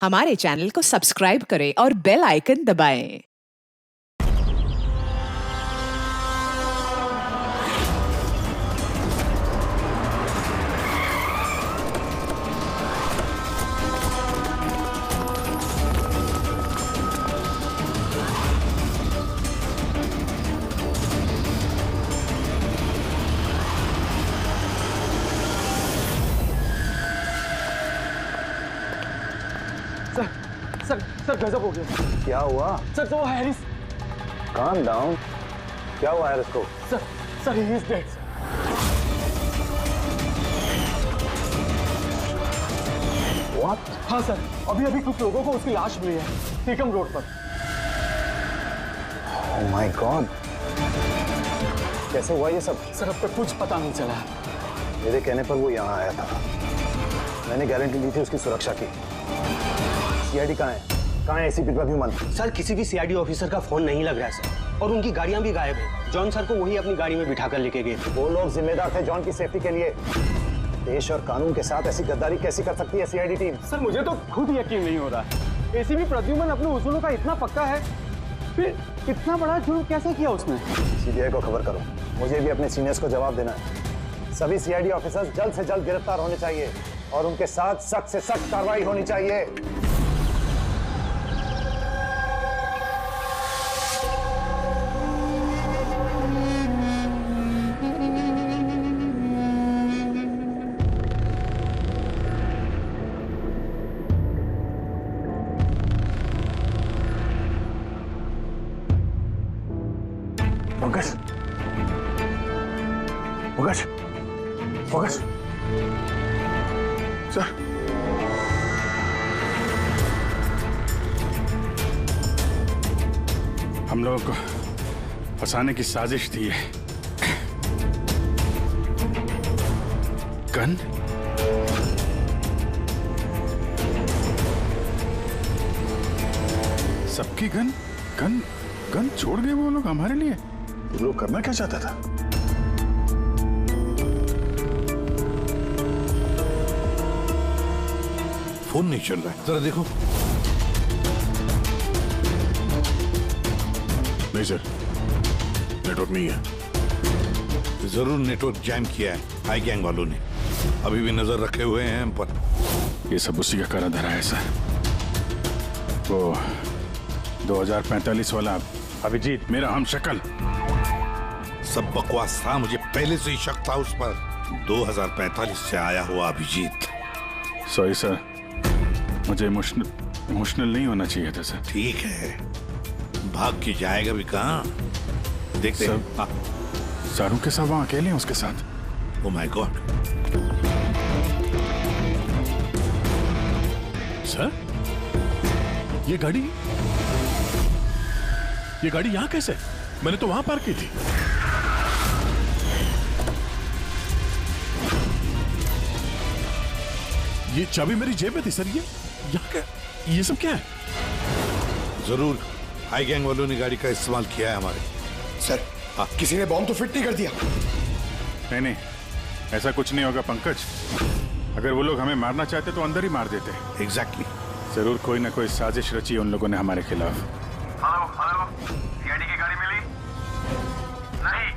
हमारे चैनल को सब्सक्राइब करें और बेल आइकन दबाएं। सर गजब हो गया। क्या हुआ? सर वो हैरिस। Calm down. क्या हुआ हैरिस को? Sir he is dead. What? हाँ सर, अभी कुछ लोगों को उसकी लाश मिली है टीकम रोड पर। ओह माय गॉड, कैसे हुआ ये सब? सर अब तक कुछ पता नहीं चला। मेरे कहने पर वो यहाँ आया था, मैंने गारंटी ली थी उसकी सुरक्षा की। सीआईडी कहाँ है? कहाँ है एसीपी प्रद्युमन? सर किसी भी सीआईडी ऑफिसर का फोन नहीं लग रहा है सर, और उनकी गाड़ियां भी गायब है। जॉन सर को वही अपनी गाड़ी में बिठाकर लेके गए थे। वो लोग जिम्मेदार थे जॉन की सेफ्टी के लिए। देश और कानून के साथ ऐसी गद्दारी कैसी कर सकती है सीआईडी टीम? सर मुझे तो खुद यकीन नहीं हो रहा। एसीपी प्रद्युमन अपने उसूलों का इतना पक्का है, फिर इतना बड़ा जुर्म कैसे किया उसने? सीबीआई को खबर करो, मुझे भी अपने सीनियर्स को जवाब देना है। सभी सीआईडी ऑफिसर्स जल्द से जल्द गिरफ्तार होने चाहिए और उनके साथ सख्त से सख्त कार्रवाई होनी चाहिए। पंकज, पंकज, पंकज, सर, हम लोगों को फंसाने की साजिश थी है। गन? सबकी गन? गन? गन छोड़ गए वो लोग हमारे लिए? वो लोग करना क्या चाहता था? फोन नहीं चल रहा है, जरा देखो। नहीं सर, नेटवर्क नहीं है। जरूर नेटवर्क जैम किया है हाई गैंग वालों ने। अभी भी नजर रखे हुए हैं हम पर। ये सब उसी का करा धरा है सर। वो 2045 वाला अभिजीत, मेरा हम शक्ल। सब बकवास था, मुझे पहले से ही शक था उस पर। 2045 से आया हुआ अभिजीत। सॉरी सर, मुझे इमोशनल नहीं होना चाहिए था सर। ठीक है, भाग के जाएगा भी कहाँ? देखते हैं। हाँ। सारू के साथ वहां अकेले हैं उसके साथ। Oh my God. सर, ये गाड़ी यहाँ कैसे? मैंने तो वहां पार्क की थी। ये चाबी मेरी जेब में थी सर। ये यहाँ क्या? ये सब क्या है? जरूर हाई गैंग वालों ने गाड़ी का इस्तेमाल किया है हमारे। सर, किसी ने बॉम्ब तो फिट नहीं कर दिया? नहीं, ऐसा कुछ नहीं होगा पंकज। अगर वो लोग हमें मारना चाहते तो अंदर ही मार देते। एग्जैक्टली। जरूर कोई ना कोई साजिश रची है उन लोगों ने हमारे खिलाफ। हेलो, सीआईडी की गाड़ी मिली? नहीं।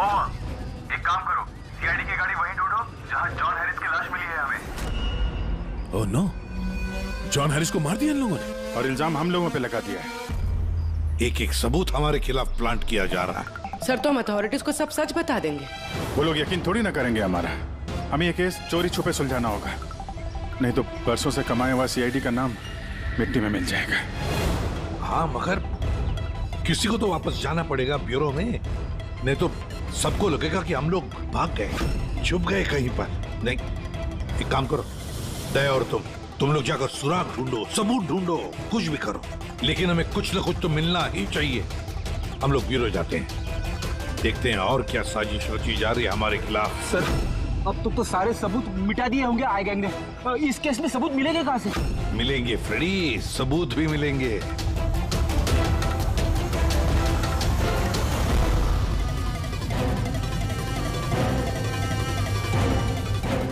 ओवर। एक काम करो, सीआईडी की गाड़ी वहीं ढूंढो जहां जॉन हैरिस की लाश मिली है हमें। ओह नो, जॉन हैरिस को मार दिया इन लोगों ने और इल्जाम हम लोगों पे लगा दिया है। एक एक सबूत हमारे खिलाफ प्लांट किया जा रहा है। सर तो हम अथॉरिटीज को सब सच बता देंगे। वो लोग यकीन थोड़ी ना करेंगे हमारा। हमें ये केस चोरी छुपे सुलझाना होगा, नहीं तो बरसों से कमाया हुआ सीआईडी का नाम मिट्टी में मिल जाएगा। हाँ, मगर किसी को तो वापस जाना पड़ेगा ब्यूरो में, नहीं तो सबको लगेगा कि हम लोग भाग गए, छुप गए कहीं पर। नहीं, एक काम करो, दया और तुम लोग जाकर सुराग ढूंढो, सबूत ढूंढो, कुछ भी करो, लेकिन हमें कुछ न कुछ तो मिलना ही चाहिए। हम लोग ब्यूरो जाते हैं, देखते हैं और क्या साजिश रची जा रही है हमारे खिलाफ। सर अब तो सारे सबूत मिटा दिए होंगे आई गैंग ने। इस केस में सबूत मिलेंगे कहाँ से? मिलेंगे फ्रेडी, सबूत भी मिलेंगे।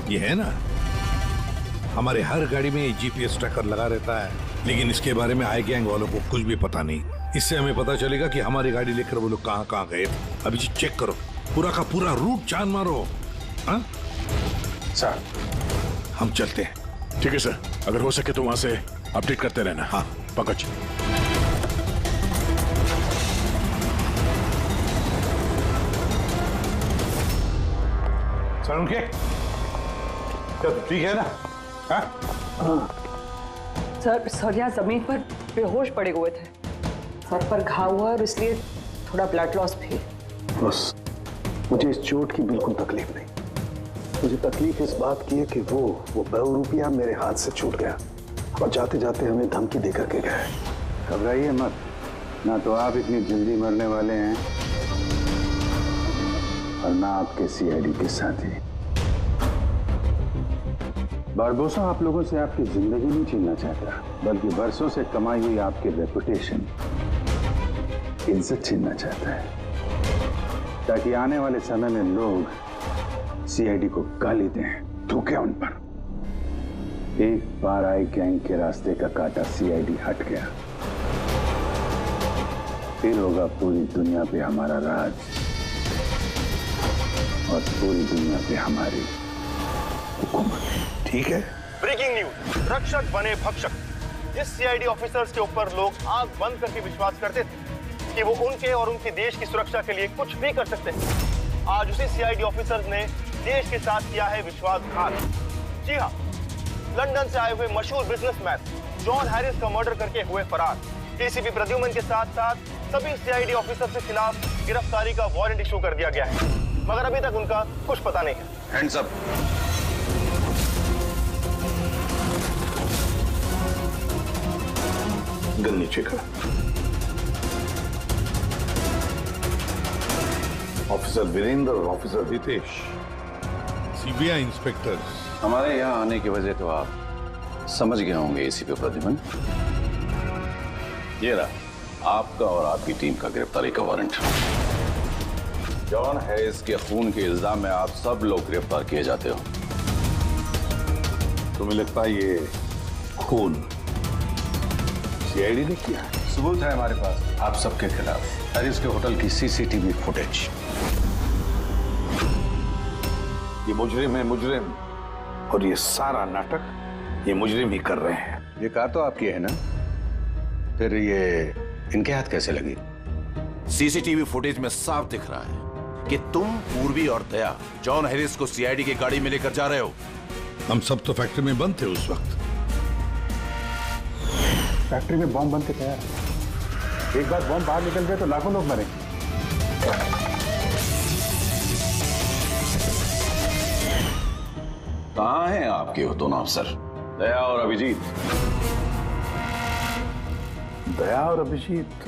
ये है ना हमारे हर गाड़ी में जीपीएस ट्रैकर लगा रहता है, लेकिन इसके बारे में आई गैंग वालों को कुछ भी पता नहीं। इससे हमें पता चलेगा कि हमारी गाड़ी लेकर वो लोग कहाँ कहाँ गए। अभी चेक करो, पूरा का पूरा रूट जान मारो। हाँ सर, हम चलते हैं। ठीक है सर, अगर हो सके तो वहां से अपडेट करते रहना। हाँ पंकज। सर उनके ठीक है ना? हाँ सर यहाँ जमीन पर बेहोश पड़े हुए थे, सर पर घाव हुआ और इसलिए थोड़ा ब्लड लॉस भी। बस मुझे इस चोट की बिल्कुल तकलीफ नहीं। मुझे तकलीफ इस बात की है कि वो 2 रुपया मेरे हाथ से छूट गया और जाते जाते हमें धमकी देकर के गए। घबराइए मत, ना तो आप इतनी जल्दी मरने वाले हैं और ना आपके सीआईडी के साथी। बारबोसा आप लोगों से आपकी जिंदगी नहीं छीनना चाहता, बल्कि बरसों से कमाई हुई आपकी रेपुटेशन, इज्जत छीनना चाहता है, ताकि आने वाले समय में लोग सीआईडी को गाली दें, थूकें उन पर। एक बार आई गैंग के रास्ते का कांटा सीआईडी हट गया, फिर होगा पूरी दुनिया पे हमारा राज और पूरी दुनिया पे हमारी हुकूमत। ठीक है। ब्रेकिंग न्यूज, रक्षक बने भक्षक। जिस सीआईडी ऑफिसर्स के ऊपर लोग आंख बंद करके विश्वास करते थे कि वो उनके और उनके देश की सुरक्षा के लिए कुछ भी कर सकते हैं, आज उसी सीआईडी ऑफिसर्स ने देश के साथ किया है विश्वासघात। जी हाँ, लंदन से आए हुए मशहूर बिजनेसमैन जॉन हैरिस का मर्डर करके हुए फरार एसीपी प्रद्युमन के साथ साथ सभी सीआईडी ऑफिसर्स के खिलाफ गिरफ्तारी का वारंट इशू कर दिया गया है, मगर अभी तक उनका कुछ पता नहीं है। Hands up. गन नीचे कर। ऑफिसर वीरेंद्र और ऑफिसर हितेश, सीबीआई इंस्पेक्टर्स। हमारे यहाँ आने की वजह तो आप समझ गए होंगे एसीपी प्रद्युमन। ये रहा आपका और आपकी टीम का गिरफ्तारी का वारंट। जॉन हैरिस के खून के इल्जाम में आप सब लोग गिरफ्तार किए जाते हो। तुम्हें लगता है ये खून सीआईडी ने किया है? सबूत है हमारे पास आप सबके खिलाफ। हैरिस के होटल की सीसीटीवी फुटेज। ये मुजरिम है, मुजरिम, और ये सारा नाटक ये मुजरिम ही कर रहे हैं। ये कार तो आपकी है ना, फिर ये इनके हाथ कैसे लगी? सीसीटीवी फुटेज में साफ दिख रहा है कि तुम, पूर्वी और दया जॉन हैरिस को सीआईडी की गाड़ी में लेकर जा रहे हो। हम सब तो फैक्ट्री में बंद थे उस वक्त। फैक्ट्री में बॉम्ब बन के तैयार है। एक बार बॉम्ब बाहर निकल गए तो लाखों लोग मरेंगे। कहाँ हैं आपके वो दोनों अफसर, दया और अभिजीत? दया और अभिजीत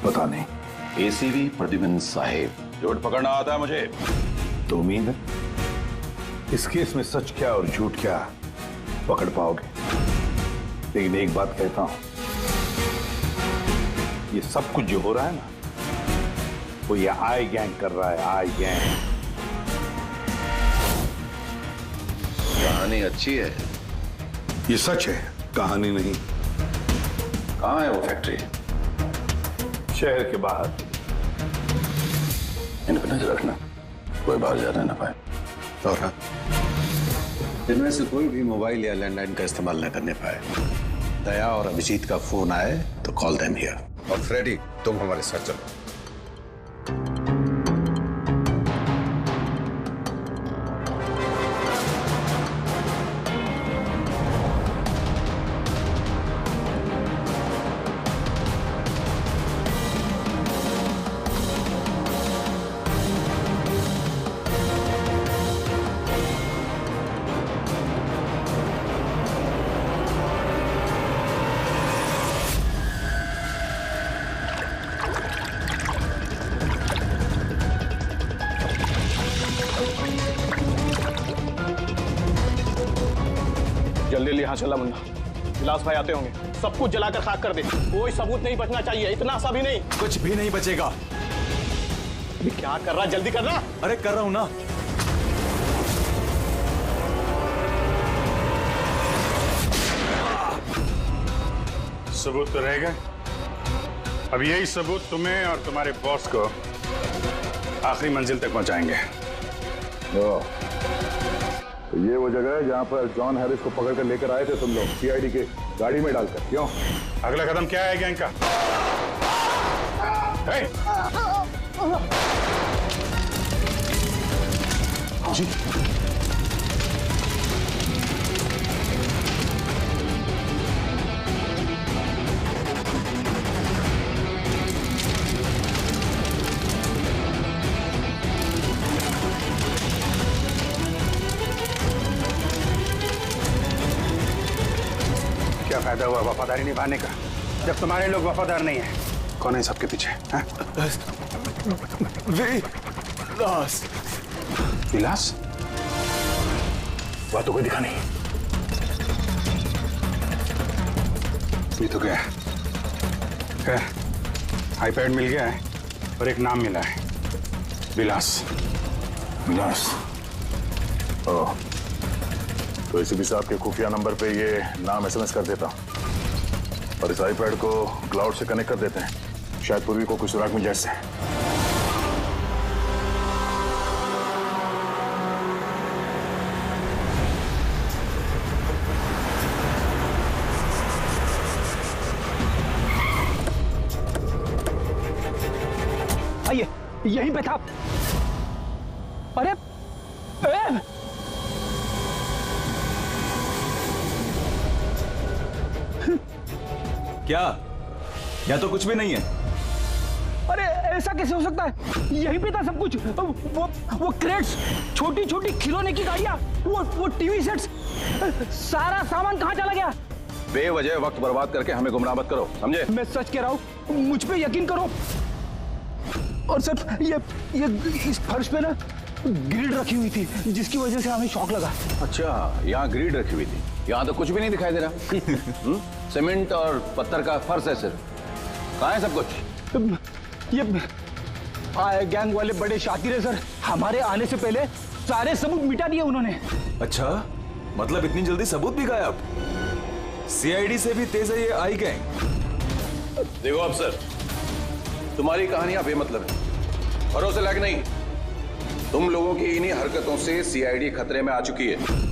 पता नहीं। एसीपी प्रद्युमन साहेब, झूठ पकड़ना आता है मुझे। तो उम्मीद है इस केस में सच क्या और झूठ क्या पकड़ पाओगे। लेकिन एक बात कहता हूं, ये सब कुछ जो हो रहा है ना, वो ये आई गैंग कर रहा है। आई गैंग। कहानी अच्छी है। ये सच है, कहानी नहीं। कहाँ है वो फैक्ट्री? शहर के बाहर। इन पर नजर रखना, कोई बाहर जाने ना पाए। और हाँ, इनमें से कोई भी मोबाइल या लैंडलाइन का इस्तेमाल न करने पाए। दया और अभिजीत का फोन आए तो कॉल देम हियर। और फ्रेडी, तुम हमारे साथ चलो। जल्दी जल्दी यहाँ चला मुन्ना, विलास भाई आते होंगे। सब कुछ जलाकर खाक कर दे, कोई सबूत नहीं बचना चाहिए। इतना सा भी नहीं। कुछ भी नहीं बचेगा। ये क्या कर रहा, जल्दी करना। अरे कर रहा हूं ना। सबूत तो रहेगा। अब यही सबूत तुम्हें और तुम्हारे बॉस को आखिरी मंजिल तक पहुंचाएंगे। तो ये वो जगह है जहां पर जॉन हैरिस को पकड़ कर लेकर आए थे तुम लोग, सीआईडी के गाड़ी में डालकर। क्यों? अगला कदम क्या है गैंग का? जी क्या फायदा हुआ वफादारी निभाने का जब तुम्हारे लोग वफादार नहीं है? कौन है सबके पीछे? विलास। विलास? वह तो कोई दिखा नहीं। ये तो क्या है? खैर, आईपैड मिल गया है और एक नाम मिला है, विलास। विलास? ओह, तो एसीपी साहब के खुफिया नंबर पे ये नाम एसएमएस कर देता हूं और इस आईपैड को क्लाउड से कनेक्ट कर देते हैं, शायद पूर्वी को कुछ सुराग मिल जाए इससे। आइए, यहीं पे था। अरे क्या? या तो कुछ भी नहीं है। अरे ऐसा कैसे हो सकता है? यहीं पे था सब कुछ। वो क्रेट्स, छोटी छोटी खिलौने की गाड़ियां, वो टीवी सेट्स, सारा सामान कहाँ चला गया? बेवजह वक्त बर्बाद करके हमें गुमराह मत करो, समझे? मैं सच कह रहा हूँ, मुझ पे यकीन करो। और सर ये इस फर्श पे ना ग्रिड रखी हुई थी जिसकी वजह से हमें शॉक लगा। अच्छा, यहाँ ग्रिड रखी हुई थी, यहाँ तो कुछ भी नहीं दिखाई दे रहा। सीमेंट और पत्थर का फर्श है सिर्फ। कहाँ है सब कुछ? ये गैंग वाले बड़े शातिर है सर, हमारे आने से पहले सारे सबूत मिटा दिए उन्होंने। अच्छा, मतलब इतनी जल्दी सबूत भी गायब? सीआईडी से भी तेज है ये आई गैंग। देखो अफसर, तुम्हारी कहानियां बेमतलब है, भरोसे लायक नहीं। तुम लोगों की इन्हीं हरकतों से सीआईडी खतरे में आ चुकी है।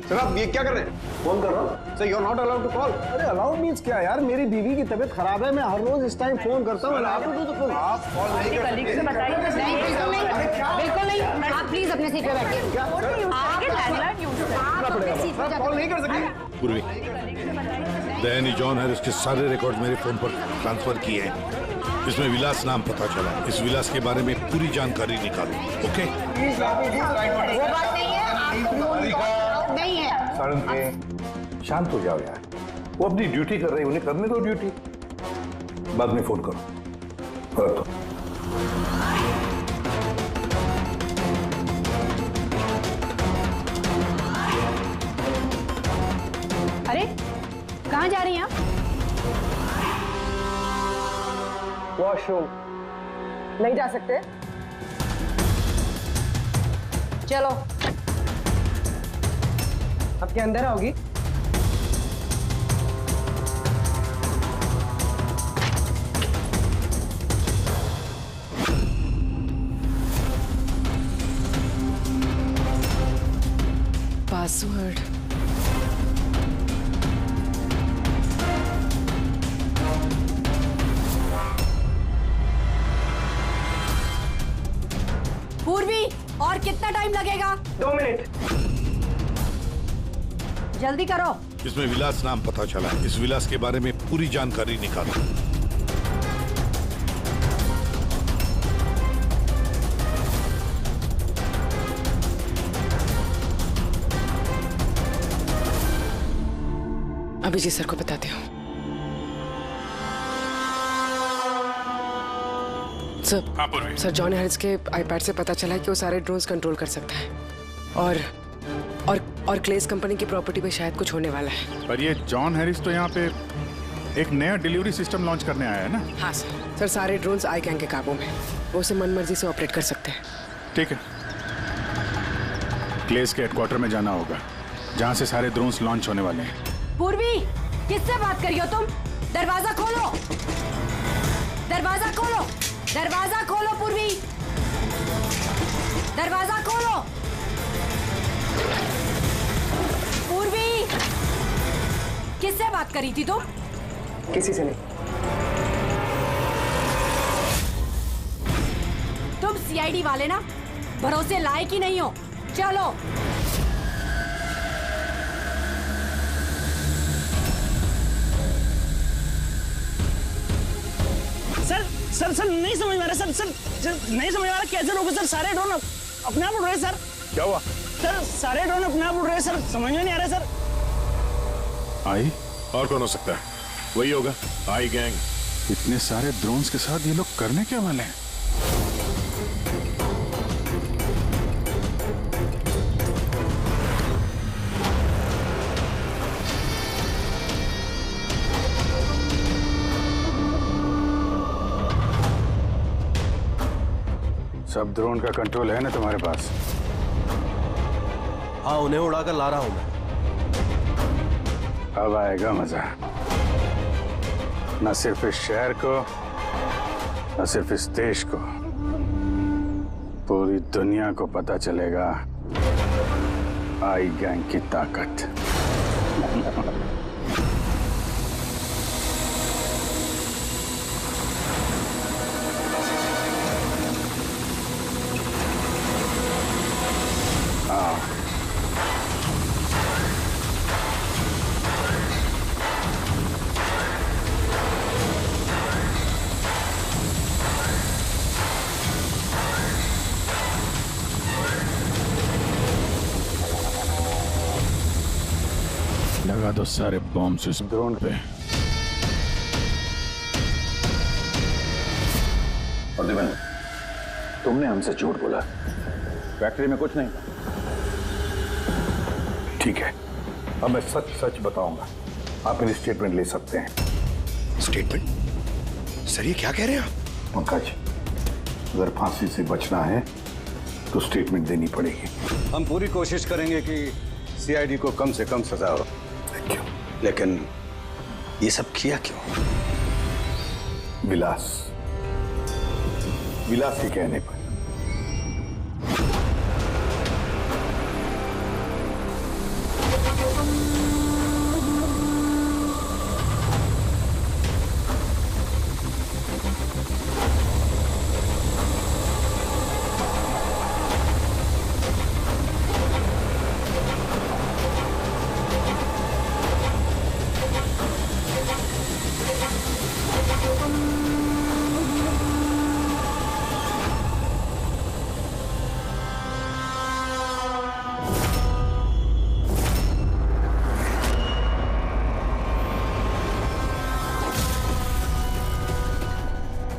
सर आप ये क्या कर रहे हैं? फोन कर रहा हूँ। Sir you are not allowed to call. अरे अलाउड मींस क्या यार? मेरी बीवी की तबीयत खराब है, मैं हर रोज इस टाइम फोन करता हूँ। आप कॉल नहीं कर सकते। बिल्कुल नहीं। आप प्लीज अपने सीट पे बैठिए। कॉल नहीं कर सकते। पूर्वी, दयानी जॉन हैरिस के सारे रिकॉर्ड मेरे फोन पर ट्रांसफर किए हैं। इसमें विलास नाम पता चला। इस विलास के बारे में पूरी जानकारी निकालो। ओके? वो बात नहीं है, नहीं है। शांत हो जाओ यार, वो अपनी ड्यूटी कर रही है, उन्हें करने दो ड्यूटी। बाद में फोन करो। रखो। अरे कहाँ जा रही हैं आप? वॉशरूम। नहीं जा सकते? चलो। अब क्या अंदर आओगी? पासवर्ड। पूर्वी, और कितना टाइम लगेगा? 2 मिनट। जल्दी करो। इसमें विलास नाम पता चला। इस विलास के बारे में पूरी जानकारी निकालो। अभिजीत सर को बताते हो। सर हाँ पूर्वी। सर जॉन हैरिस के आईपैड से पता चला है कि वो सारे ड्रोन्स कंट्रोल कर सकता है और क्लेस कंपनी की प्रॉपर्टी पे शायद कुछ होने वाला है। पर ये जॉन हैरिस तो यहाँ पे एक नया डिलीवरी सिस्टम लॉन्च करने आया है ना? हाँ सर सारे ड्रोन्स आई गैंग के काबू में, वो उसे मनमर्जी से ऑपरेट कर सकते हैं। ठीक है, क्लेस के हेडक्वार्टर में जाना होगा जहाँ से सारे ड्रोन्स लॉन्च होने वाले हैं। पूर्वी, किससे बात कर रही हो तुम? दरवाजा खोलो, दरवाजा खोलो, दरवाजा खोलो पूर्वी, दरवाजा खोलो। पूर्वी, किससे बात करी थी तुम? किसी से नहीं। तुम सीआईडी वाले ना, भरोसे लायक ही नहीं हो। चलो। सर नहीं समझ में आ रहा सर नहीं समझ में आ रहा कैसे रोके सर? सारे ड्रोन अपने आप उड़ रहे सर। क्या हुआ सर? सारे ड्रोन अपने आप उड़ रहे सर, समझ में नहीं आ रहा सर। आई और कौन हो सकता है? वही होगा, आई गैंग। इतने सारे ड्रोन्स के साथ ये लोग करने क्या वाले हैं? सब ड्रोन का कंट्रोल है ना तुम्हारे पास? हाँ, उन्हें उड़ाकर ला रहा हूं मैं। अब आएगा मजा, न सिर्फ इस शहर को, न सिर्फ इस देश को, पूरी दुनिया को पता चलेगा आई गैंग की ताकत। लगा दो सारे बॉम्ब्स इस ड्रोन पे। और तुमने हमसे झूठ बोला, फैक्ट्री में कुछ नहीं। ठीक है, अब मैं सच सच बताऊंगा। आप मेरी स्टेटमेंट ले सकते हैं। स्टेटमेंट? सर ये क्या कह रहे हैं आप? पंकज, अगर फांसी से बचना है तो स्टेटमेंट देनी पड़ेगी। हम पूरी कोशिश करेंगे कि सीआईडी को कम से कम सजा हो। क्यों? लेकिन ये सब किया क्यों? विलास के कहने पर।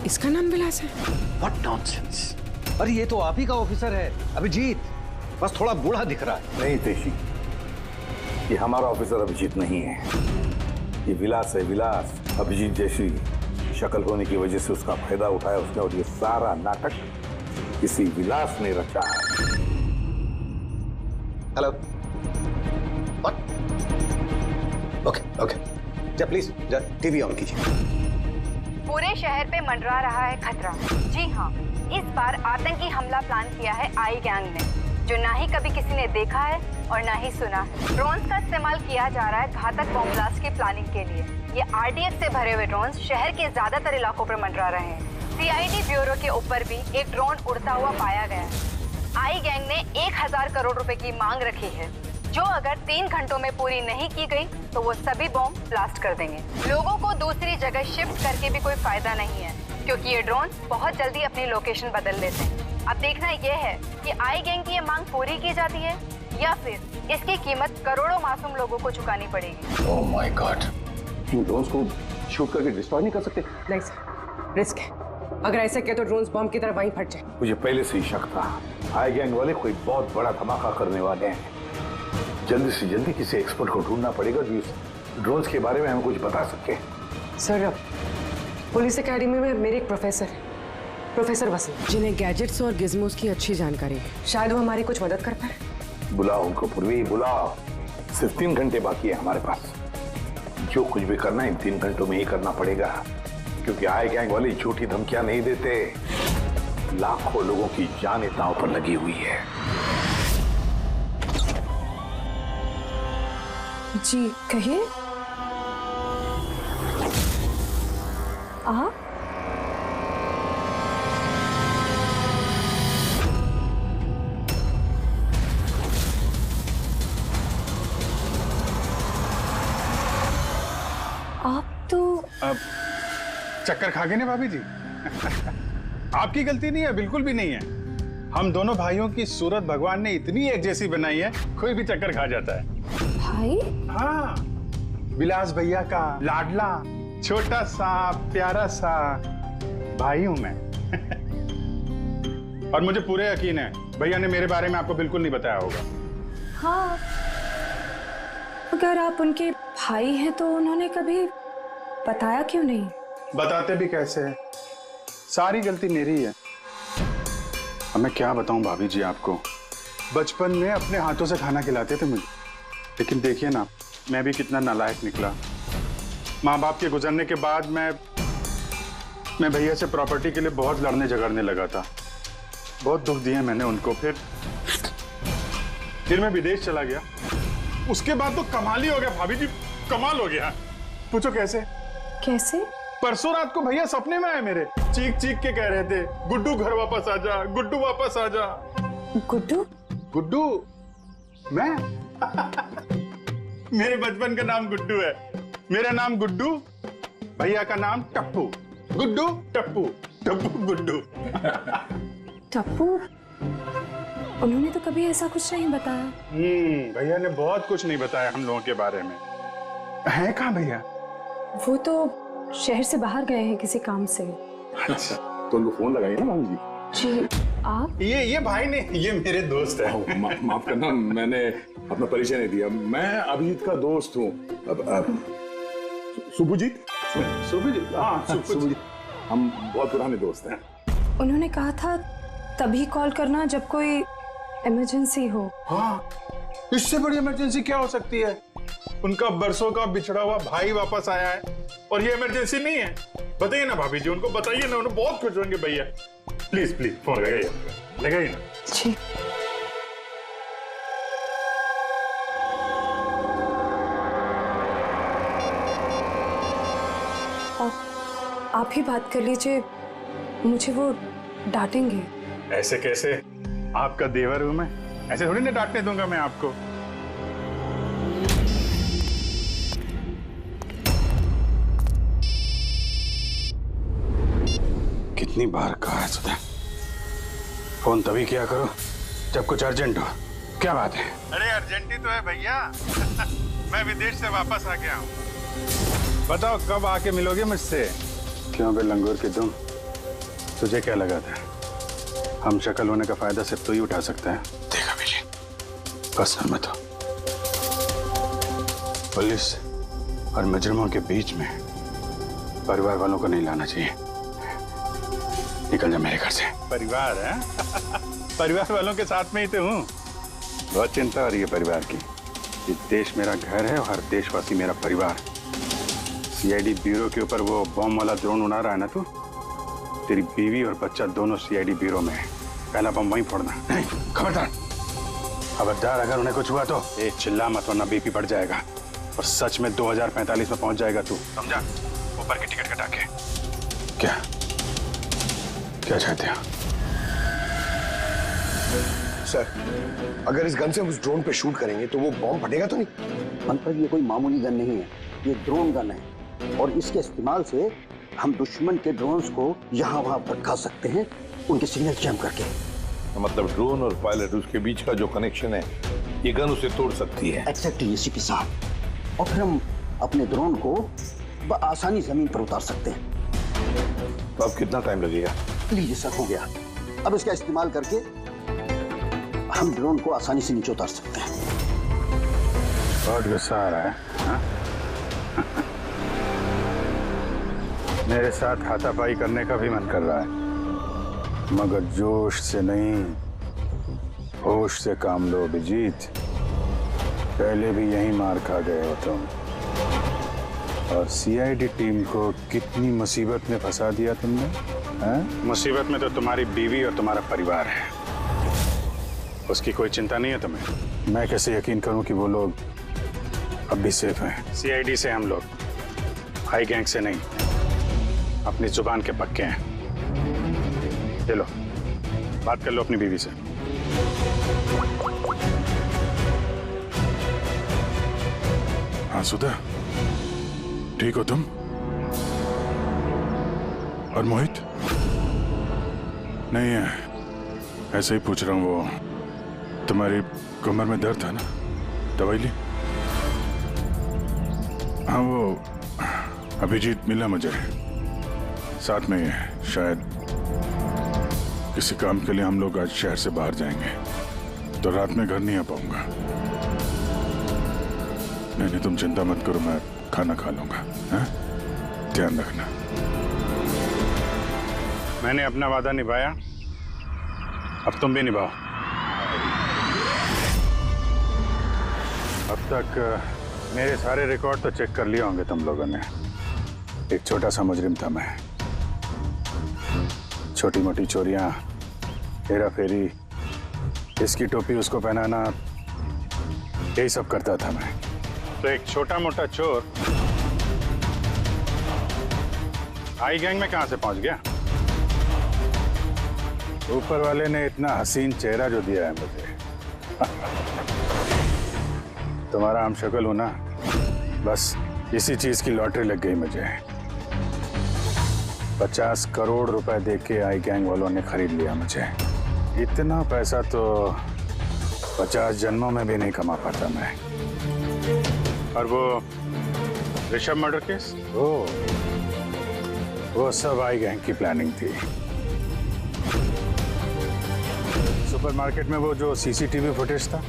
इसका नाम विलास है? What nonsense! अरे ये तो आप ही का ऑफिसर है, अभिजीत। बस थोड़ा बूढ़ा दिख रहा है। नहीं तेशी, ये हमारा ऑफिसर अभिजीत नहीं है, ये विलास है। विलास अभिजीत जैसी शक्ल होने की वजह से उसका फायदा उठाया उसने, और ये सारा नाटक किसी विलास ने रचा है। हेलो। ओके जा प्लीज, जा टीवी ऑन कीजिए। पूरे शहर पे मंडरा रहा है खतरा। जी हाँ, इस बार आतंकी हमला प्लान किया है आई गैंग ने, जो ना ही कभी किसी ने देखा है और ना ही सुना है। ड्रोन्स का इस्तेमाल किया जा रहा है घातक बॉम्ब ब्लास्ट की प्लानिंग के लिए। ये आरडीएक्स से भरे हुए ड्रोन्स शहर के ज्यादातर इलाकों पर मंडरा रहे हैं। सीआईडी ब्यूरो के ऊपर भी एक ड्रोन उड़ता हुआ पाया गया है। आई गैंग ने 1000 करोड़ रुपए की मांग रखी है, जो अगर 3 घंटों में पूरी नहीं की गई तो वो सभी बॉम्ब ब्लास्ट कर देंगे। लोगों को दूसरी जगह शिफ्ट करके भी कोई फायदा नहीं है, क्योंकि ये ड्रोन बहुत जल्दी अपनी लोकेशन बदल लेते हैं। अब देखना ये है कि आई गैंग की ये मांग पूरी की जाती है या फिर इसकी कीमत करोड़ों मासूम लोगों को चुकानी पड़ेगी। Oh my God, in drones को शूट करके डिस्ट्रॉय नहीं कर सकते? नहीं सर, रिस्क है। अगर ऐसे किया तो ड्रोन्स बॉम्ब की तरह वहीं फट जाए। मुझे पहले से ही शक था आई गैंग वाले कोई बहुत बड़ा धमाका करने वाले हैं। जल्दी से जल्दी किसी एक्सपर्ट को ढूंढना पड़ेगा जो इस ड्रोन्स के बारे में हमें कुछ बता सके। सर, पुलिस एकेडमी में मेरे एक प्रोफेसर है, प्रोफेसर वसीम, जिन्हें गैजेट्स और गिज़मोस की अच्छी जानकारी है। शायद वो हमारी कुछ मदद कर पाए। बुलाओ उनको पूर्वी, बुलाओ। सिर्फ 3 घंटे बाकी है हमारे पास। जो कुछ भी करना है इन 3 घंटों में ही करना पड़ेगा, क्योंकि आई गैंग वाले झूठी धमकियां नहीं देते। लाखों लोगों की जान दांव पर लगी हुई है। जी कहिए। आप तो चक्कर खा गए ना भाभी जी। आपकी गलती नहीं है, बिल्कुल भी नहीं है। हम दोनों भाइयों की सूरत भगवान ने इतनी एक जैसी बनाई है, कोई भी चक्कर खा जाता है। भाई? हाँ, विलास भैया का लाडला छोटा सा प्यारा सा भाई हूं मैं। और मुझे पूरे यकीन है भैया ने मेरे बारे में आपको बिल्कुल नहीं बताया होगा। हाँ, अगर आप उनके भाई हैं तो उन्होंने कभी बताया क्यों नहीं? बताते भी कैसे है, सारी गलती मेरी है। अब मैं क्या बताऊं भाभी जी आपको, बचपन में अपने हाथों से खाना खिलाते थे मुझे, लेकिन देखिए ना मैं भी कितना नालायक निकला। माँ बाप के गुजरने के बाद मैं भैया से प्रॉपर्टी के लिए बहुत लड़ने झगड़ने लगा था। बहुत दुख दिए मैंने उनको। फिर मैं विदेश चला गया। उसके बाद तो कमाल ही हो गया भाभी जी, कमाल हो गया। पूछो कैसे? कैसे? परसों रात को भैया सपने में आए मेरे, चीख चीख के कह रहे थे, गुड्डू घर वापस आ जा, गुड्डू वापस आ जा। गुड्डू? गुड्डू? मैं? मेरे बचपन का नाम गुड्डू है। मेरा नाम गुड्डू, भैया का नाम टप्पू। गुड्डू टप्पू, टप्पू गुड्डू। टप्पू? उन्होंने तो कभी ऐसा कुछ नहीं बताया। भैया ने बहुत कुछ नहीं बताया हम लोगों के बारे में। है कहाँ भैया? वो तो शहर से बाहर गए हैं किसी काम से। अच्छा, तो उनको फोन लगाइए ना भाभी जी। जी आप? ये भाई ने, ये मेरे दोस्त है। माफ करना, मैंने अपना परिचय नहीं दिया। मैं अभिजीत का दोस्त हूँ। सुभजीत? सुभजीत? हाँ, सुभजीत। हम बहुत पुराने दोस्त हैं। उन्होंने कहा था तभी कॉल करना जब कोई इमरजेंसी हो। हाँ, इससे बड़ी इमरजेंसी क्या हो सकती है? उनका बरसों का बिछड़ा हुआ भाई वापस आया है और ये इमरजेंसी नहीं है। बताइए ना भाभी जी, उनको बताइए ना, उन्हें बहुत खुश होंगे भैया। प्लीज प्लीज फोन लगाइए ना। जी। आप ही बात कर लीजिए, मुझे वो डांटेंगे। ऐसे कैसे? आपका देवर हूं मैं, ऐसे थोड़ी ना डांटने दूंगा मैं आपको। कितनी बार कहा है सुधा, फोन तभी किया करो जब कुछ अर्जेंट हो। क्या बात है? अरे अर्जेंट ही तो है भैया। मैं विदेश से वापस आ गया हूँ। बताओ कब आके मिलोगे मुझसे? क्यों बे लंगूर के तुम, तुझे क्या लगा था हम शक्ल होने का फायदा सिर्फ तो ही उठा सकता है? देखा बिली, पर्सनल मत हो। पुलिस और मुजरिमों के बीच में परिवार वालों को नहीं लाना चाहिए। निकल जा मेरे घर से। परिवार है? परिवार वालों के साथ में ही तो हूँ। बहुत चिंता हो रही है परिवार की। ये देश मेरा घर है और हर देशवासी मेरा परिवार। सीआईडी ब्यूरो के ऊपर वो बॉम्ब वाला ड्रोन उड़ा रहा है ना तू, तेरी बीवी और बच्चा दोनों सीआईडी ब्यूरो में है। पहला बम वहीं फोड़ना। खबरदार, खबरदार, अगर उन्हें कुछ हुआ तो चिल्ला मत वरना बीपी बढ़ जाएगा और सच में 2045 में पहुंच जाएगा तू, समझा? ऊपर की टिकट कटा के। क्या क्या चाहते हो? सर, अगर इस गन से हम उस ड्रोन पे शूट करेंगे तो वो बॉम्ब फटेगा तो नहीं? पंकज, ये कोई मामूली गन नहीं है, ये ड्रोन गन है और इसके इस्तेमाल से हम दुश्मन के ड्रोन्स को यहाँ वहाँ भटका सकते हैं, उनके सिग्नल जैम करके। मतलब ड्रोन और पायलट, उसके बीच का जो कनेक्शन है, ये गन उसे तोड़ सकती है। एक्जेक्टली एसीपी साहब। और फिर हम अपने ड्रोन को आसानी जमीन पर उतार सकते हैं। तो अब कितना टाइम लगेगा? लीजिए सर, हो गया। अब इसका इस्तेमाल करके हम ड्रोन को आसानी से नीचे उतार सकते हैं। बहुत गुस्सा आ रहा है हाँ? मेरे साथ हाथापाई करने का भी मन कर रहा है, मगर जोश से नहीं, होश से काम लो अभिजीत। पहले भी यही मार खा गए हो तुम, और सीआईडी टीम को कितनी मुसीबत में फंसा दिया तुमने। हाँ? मुसीबत में तो तुम्हारी बीवी और तुम्हारा परिवार है, उसकी कोई चिंता नहीं है तुम्हें। मैं कैसे यकीन करूं कि वो लोग अब भी सेफ हैं? सीआईडी से हम लोग, हाई गैंग से नहीं, अपनी जुबान के पक्के हैं। चलो बात कर लो अपनी बीवी से। हाँ सुधा, ठीक हो तुम? और मोहित? नहीं है, ऐसे ही पूछ रहा हूँ। वो तुम्हारी कमर में दर्द था ना, दवाई ली? हाँ वो अभिजीत मिला मुझे, साथ में शायद किसी काम के लिए हम लोग आज शहर से बाहर जाएंगे, तो रात में घर नहीं आ पाऊंगा। नहीं तुम चिंता मत करो, मैं खाना खा लूंगा। हाँ? ध्यान रखना। मैंने अपना वादा निभाया, अब तुम भी निभाओ। अब तक मेरे सारे रिकॉर्ड तो चेक कर लिए होंगे तुम लोगों ने। एक छोटा सा मुजरिम था मैं, छोटी मोटी चोरियां, हेरा फेरी, इसकी टोपी उसको पहनाना, यही सब करता था मैं। तो एक छोटा मोटा चोर आई गैंग में कहां से पहुंच गया? ऊपर वाले ने इतना हसीन चेहरा जो दिया है मुझे। तुम्हारा हम शक्ल हो ना, बस इसी चीज की लॉटरी लग गई मुझे। 50 करोड़ रुपए देके आई गैंग वालों ने खरीद लिया मुझे। इतना पैसा तो 50 जन्मों में भी नहीं कमा पाता मैं। और वो ऋषभ मर्डर केस, वो सब आई गैंग की प्लानिंग थी। सुपरमार्केट में वो जो सीसीटीवी फुटेज था,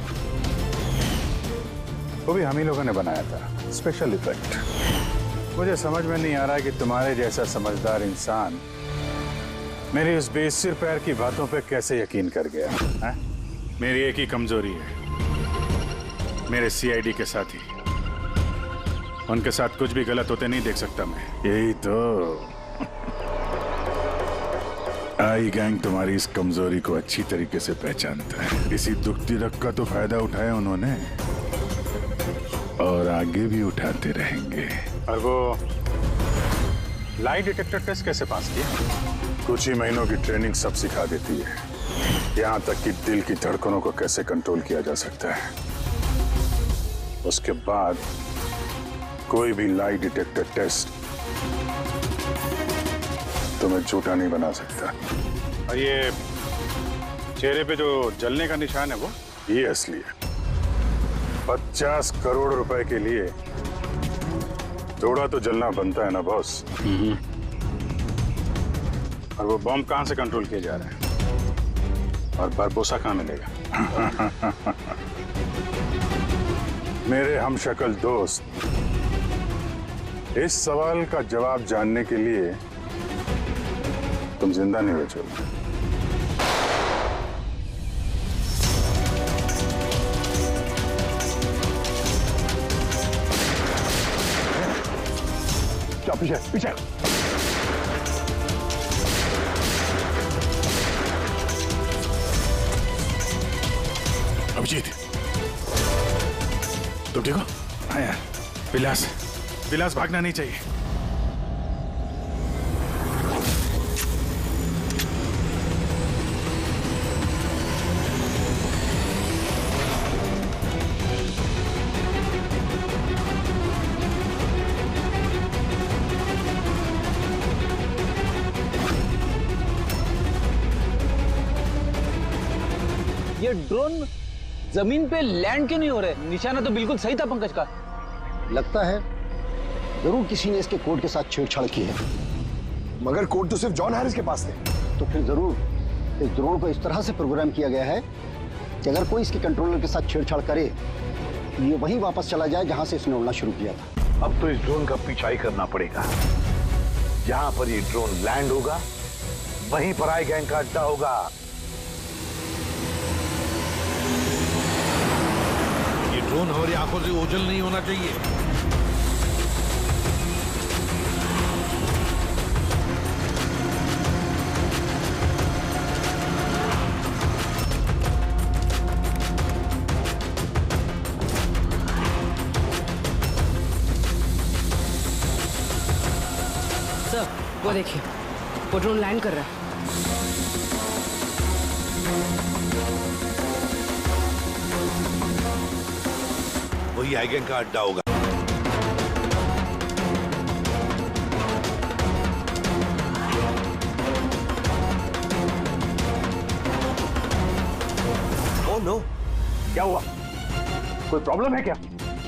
वो भी हम ही लोगों ने बनाया था, स्पेशल इफेक्ट। मुझे समझ में नहीं आ रहा कि तुम्हारे जैसा समझदार इंसान मेरी उस बेसिर पैर की बातों पे कैसे यकीन कर गया है? मेरी एक ही कमजोरी है, मेरे सीआईडी के साथी। उनके साथ कुछ भी गलत होते नहीं देख सकता मैं। यही तो आई गैंग तुम्हारी इस कमजोरी को अच्छी तरीके से पहचानता है। इसी दुखती रग का तो फायदा उठाया उन्होंने, और आगे भी उठाते रहेंगे। और वो लाई डिटेक्टर टेस्ट कैसे पास किया? कुछ ही महीनों की ट्रेनिंग सब सिखा देती है, यहाँ तक कि दिल की धड़कनों को कैसे कंट्रोल किया जा सकता है। उसके बाद कोई भी लाई डिटेक्टर टेस्ट तुम्हें झूठा नहीं बना सकता। और ये चेहरे पे जो जलने ka निशान है, वो ये असली है। 50 करोड़ रुपए के लिए थोड़ा तो जलना बनता है ना बॉस। और वो बॉम्ब कहां से कंट्रोल किए जा रहे हैं, और बारबोसा कहां मिलेगा? मेरे हमशक्ल दोस्त, इस सवाल का जवाब जानने के लिए तुम जिंदा नहीं बचोगे। पीछे पीछे। अभिजीत, तुम ठीक हो? हाँ यार, विलास भागना नहीं चाहिए। ये ड्रोन जमीन पे लैंड क्यों नहीं हो रहे? निशाना तो बिल्कुल सही था पंकज का। लगता है जरूर किसी ने इसके कोड के साथ छेड़छाड़ की है। मगर कोड तो सिर्फ जॉन हैरिस के पास थे। तो फिर जरूर इस ड्रोन को इस तरह से प्रोग्राम किया गया है कि अगर कोई इसके कंट्रोलर के साथ छेड़छाड़ करे तो ये वहीं वापस चला जाए जहां से इसने उड़ना शुरू किया था। अब तो इस ड्रोन का पीछा ही करना पड़ेगा। जहां पर ये ड्रोन लैंड होगा वहीं पर आई गैंग का अड्डा होगा। ये ड्रोन हमारी आंखों से ओझल नहीं होना चाहिए। सर वो देखिए, वो ड्रोन लैंड कर रहा है। वही आई गैंग का अड्डा होगा। ओह नो, क्या हुआ? कोई प्रॉब्लम है क्या?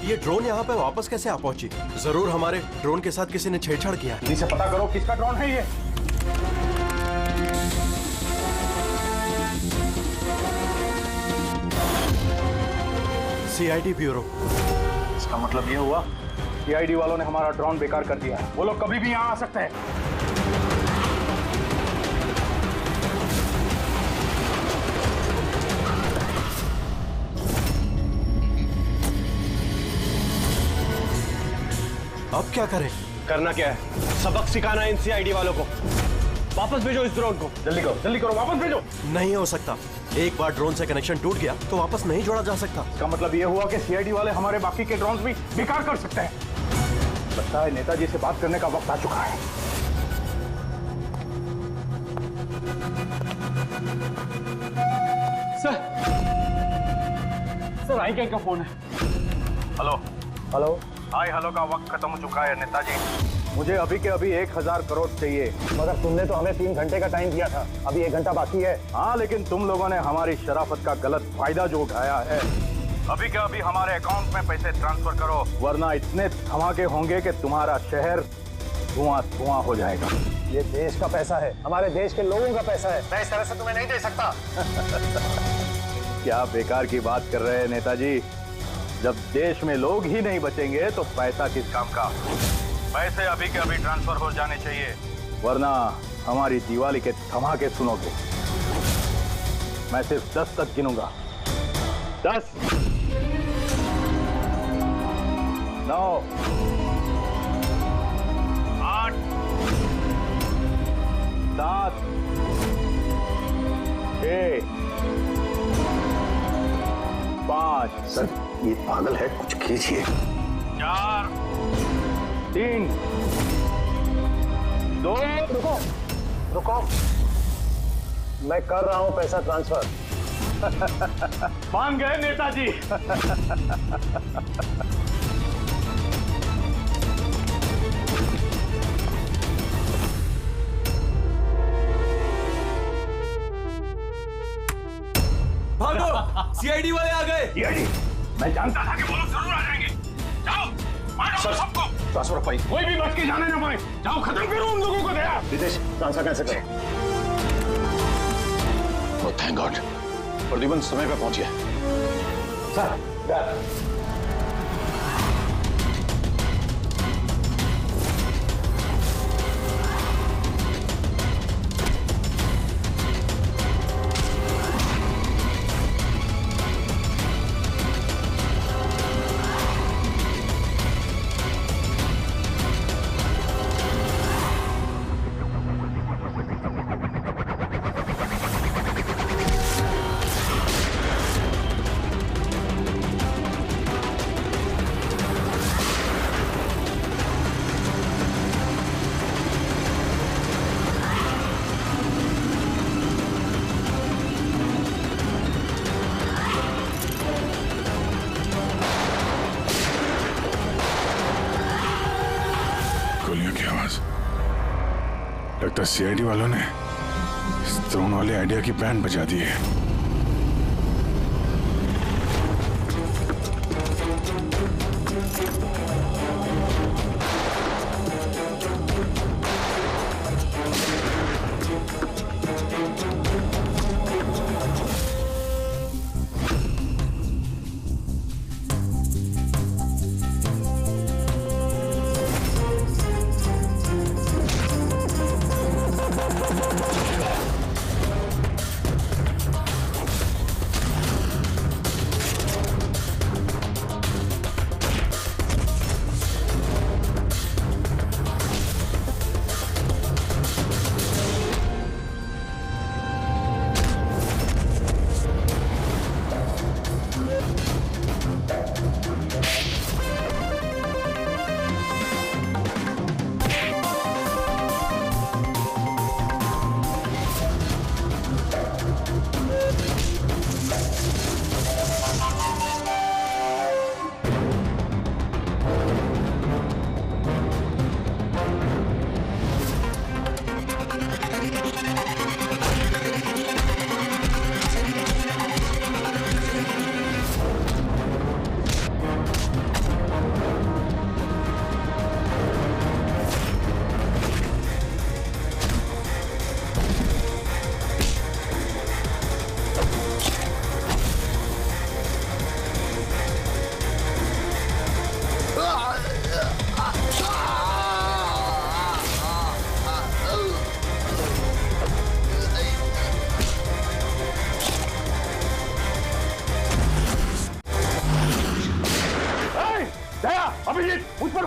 ये ड्रोन यहाँ पे वापस कैसे आ पहुंची? जरूर हमारे ड्रोन के साथ किसी ने छेड़छाड़ किया है। इसे पता करो किसका ड्रोन है ये। CID bureau. इसका मतलब ये हुआ सीआईडी वालों ने हमारा ड्रोन बेकार कर दिया है। वो लोग कभी भी यहाँ आ सकते हैं। अब क्या करें? करना क्या है? सबक सिखाना इन सीआईडी वालों को। वापस भेजो इस ड्रोन को। जल्दी करो वापस भेजो। नहीं हो सकता। एक बार ड्रोन से कनेक्शन टूट गया तो वापस नहीं जोड़ा जा सकता। इसका मतलब ये हुआ कि सीआईडी वाले हमारे बाकी के ड्रोन्स भी बेकार कर सकते हैं। लगता है नेताजी से बात करने का वक्त आ चुका है। सर आई क्या फोन है? हेलो। हेलो का वक्त खत्म हो चुका है नेताजी। मुझे अभी के अभी 1000 करोड़ चाहिए। मगर तुमने तो हमें 3 घंटे का टाइम दिया था। अभी 1 घंटा बाकी है। हाँ, लेकिन तुम लोगों ने हमारी शराफत का गलत फायदा जो उठाया है। अभी के अभी हमारे अकाउंट में पैसे ट्रांसफर करो, वरना इतने धमाके होंगे कि तुम्हारा शहर धुआं हो जाएगा। ये देश का पैसा है, हमारे देश के लोगों का पैसा है। मैं इस तरह से तुम्हें नहीं दे सकता। क्या बेकार की बात कर रहे हैं नेताजी? जब देश में लोग ही नहीं बचेंगे तो पैसा किस काम का? पैसे अभी के अभी ट्रांसफर हो जाने चाहिए, वरना हमारी दिवाली के धमाके सुनोगे। मैं सिर्फ 10 तक गिनूंगा। 10, 9, 8, 7, 6, 5। सर ये पागल है, कुछ खींचिए। 4, 3, 2। रुको, मैं कर रहा हूं पैसा ट्रांसफर। मान गए नेताजी। भागो, सीआईडी वाले आ गए। सीआईडी? मैं जानता था कि वो लोग जरूर आ जाएंगे। जाओ, मारो सबको। ट्रांसफर पाई। कोई भी बच के जाने ना पाए। जाओ, खत्म करो उन लोगों को। दया विदेश ट्रांसफर कैसे करें? ओह थैंक गॉड, प्रद्युमन समय पे पहुंच गया। सर, लगता है सीआईडी वालों ने इस ड्रोन वाले आइडिया की बैंड बजा दी है।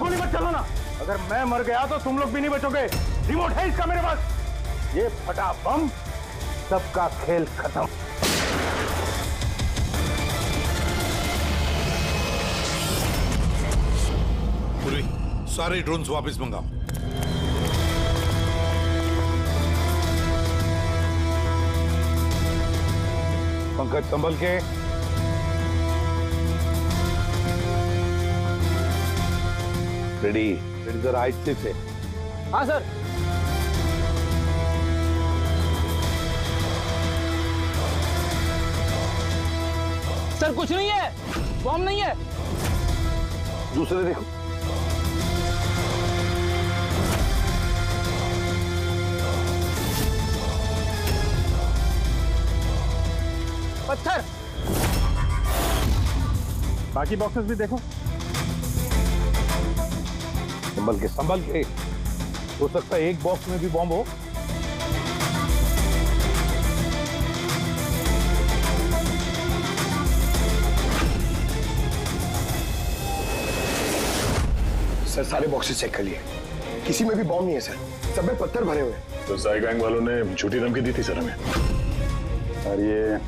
गोली मत चलाना। अगर मैं मर गया तो तुम लोग भी नहीं बचोगे। रिमोट है इसका मेरे पास। ये फटा बम, सबका खेल खत्म। पूर्वी, सारे ड्रोन्स वापस मंगाओ। पंकज संभल के। रेडी रेडी सर, आज से। हाँ सर। सर कुछ नहीं है, बॉम्ब नहीं है। दूसरे देखो। पत्थर। बाकी बॉक्सेस भी देखो। संभल के। हो सकता है एक बॉक्स में भी बॉम्ब हो। सर सारे बॉक्सेस चेक कर लिए, किसी में भी बॉम्ब नहीं है सर, सब में पत्थर भरे हुए हैं। तो साई गैंग वालों ने झूठी धमकी दी थी सर हमें। और ये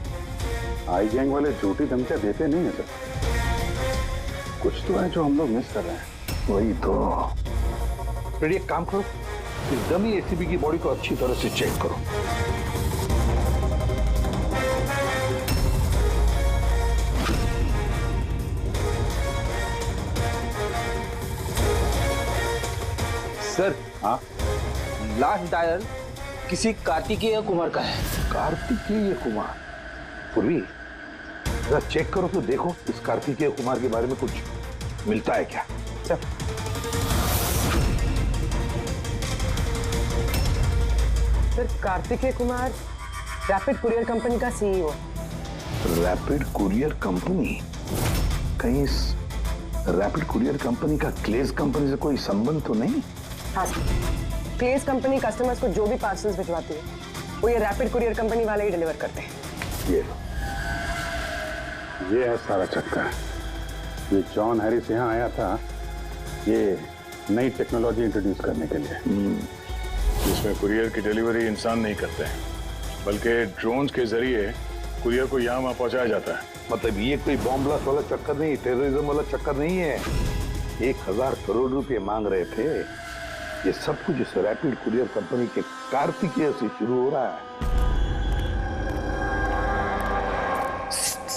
आई गैंग वाले झूठी धमकियां देते नहीं है सर। कुछ तो है जो हम लोग मिस कर रहे हैं। वही तो। फिर एक काम करो, इस डमी एसीबी की बॉडी को अच्छी तरह से चेक करो। सर हाँ, लास्ट डायल किसी कार्तिकेय कुमार का है। कार्तिकेय कुमार? पूर्वी जरा चेक करो तो देखो इस कार्तिकेय कुमार के बारे में कुछ मिलता है क्या। Sir Kartikeya Kumar rapid courier company का सीईओ। Rapid courier company? कहीं इस रैपिड कुरियर कंपनी का क्लेज कंपनी से कोई संबंध तो नहीं? हाँ सर, क्लेज कंपनी कस्टमर्स को जो भी पार्सल्स भिजवाती है वो ये रैपिड कुरियर कंपनी वाले ही डिलीवर करते हैं। ये है सारा चक्कर। ये जॉन हैरिस यहाँ आया था ये नई टेक्नोलॉजी इंट्रोड्यूस करने के लिए। इसमें कुरियर की डिलीवरी इंसान नहीं करते हैं, बल्कि ड्रोन्स के जरिए कुरियर को यहाँ वहाँ पहुँचाया जाता है। मतलब ये कोई बॉम्ब ब्लास्ट वाला चक्कर नहीं, टेररिज्म वाला चक्कर नहीं है। 1000 करोड़ रुपए मांग रहे थे। ये सब कुछ इस रैपिड कुरियर कंपनी के कार्तिकेय से शुरू हो रहा है।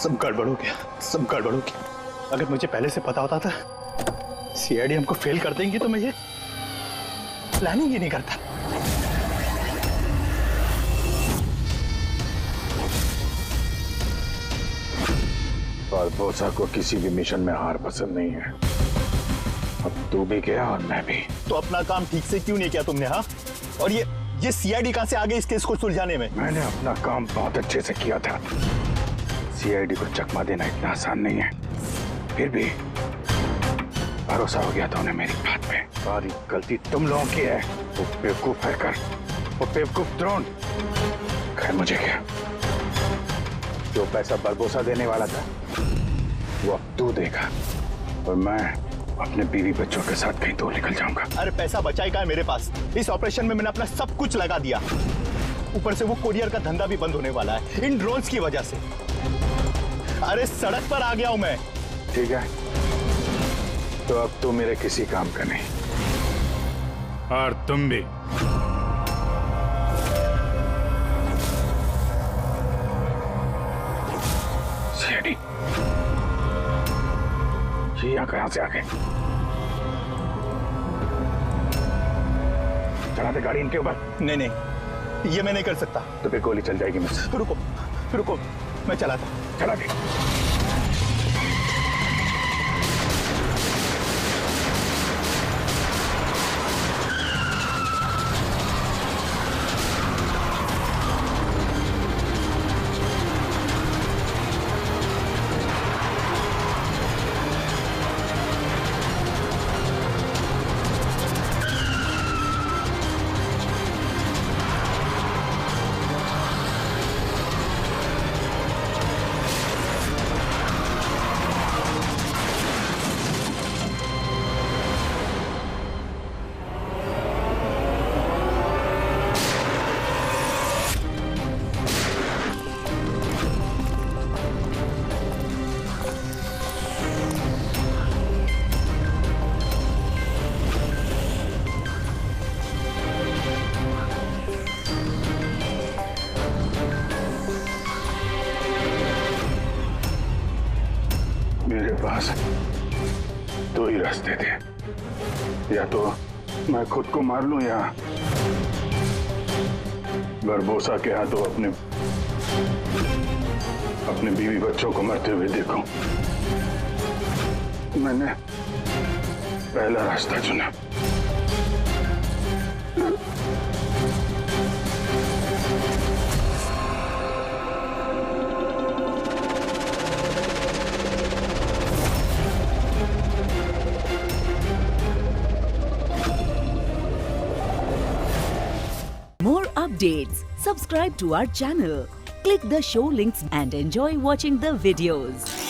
सब गड़बड़ हो गया, सब गड़बड़ हो गया। अगर मुझे पहले से पता होता था सीआईडी हमको फेल कर देंगी तो मैं ये प्लानिंग ही नहीं करता। बारबोसा को किसी भी मिशन में हार पसंद नहीं है। अब तू भी गया और मैं भी। तो अपना काम ठीक से क्यों नहीं किया तुमने? हाँ, और ये सीआईडी कहां से आ गई इस केस को सुलझाने में? मैंने अपना काम बहुत अच्छे से किया था। सीआईडी को चकमा देना इतना आसान नहीं है। फिर भी भरोसा हो गया था उन्हें मेरी बात पे। सारी गलती तुम लोगों की है। वो बेवकूफ हैकर, वो बेवकूफ ड्रोन। खैर मुझे क्या, जो पैसा बरबोसा देने वाला था वो अब तू देगा और मैं अपने बीवी बच्चों के साथ कहीं दूर निकल जाऊंगा। अरे पैसा बचाई का है मेरे पास। इस ऑपरेशन में मैंने अपना सब कुछ लगा दिया। ऊपर से वो कुरियर का धंधा भी बंद होने वाला है इन ड्रोन्स की वजह से। अरे सड़क पर आ गया हूं मैं। ठीक है, तो अब तू मेरे किसी काम का नहीं। और तुम भी। सीआईडी ये यहाँ कहां से आ गए? चला दे गाड़ी इनके ऊपर। नहीं नहीं, ये मैं नहीं कर सकता। तो फिर गोली चल जाएगी मुझसे। रुको रुको, मैं चलाता। चला दे। मेरे पास दो ही रास्ते थे, या तो मैं खुद को मार लूं या बरबोसा के हाथों अपने बीवी बच्चों को मरते हुए देखूं। मैंने पहला रास्ता चुना। More updates, subscribe to our channel, click the show links and enjoy watching the videos.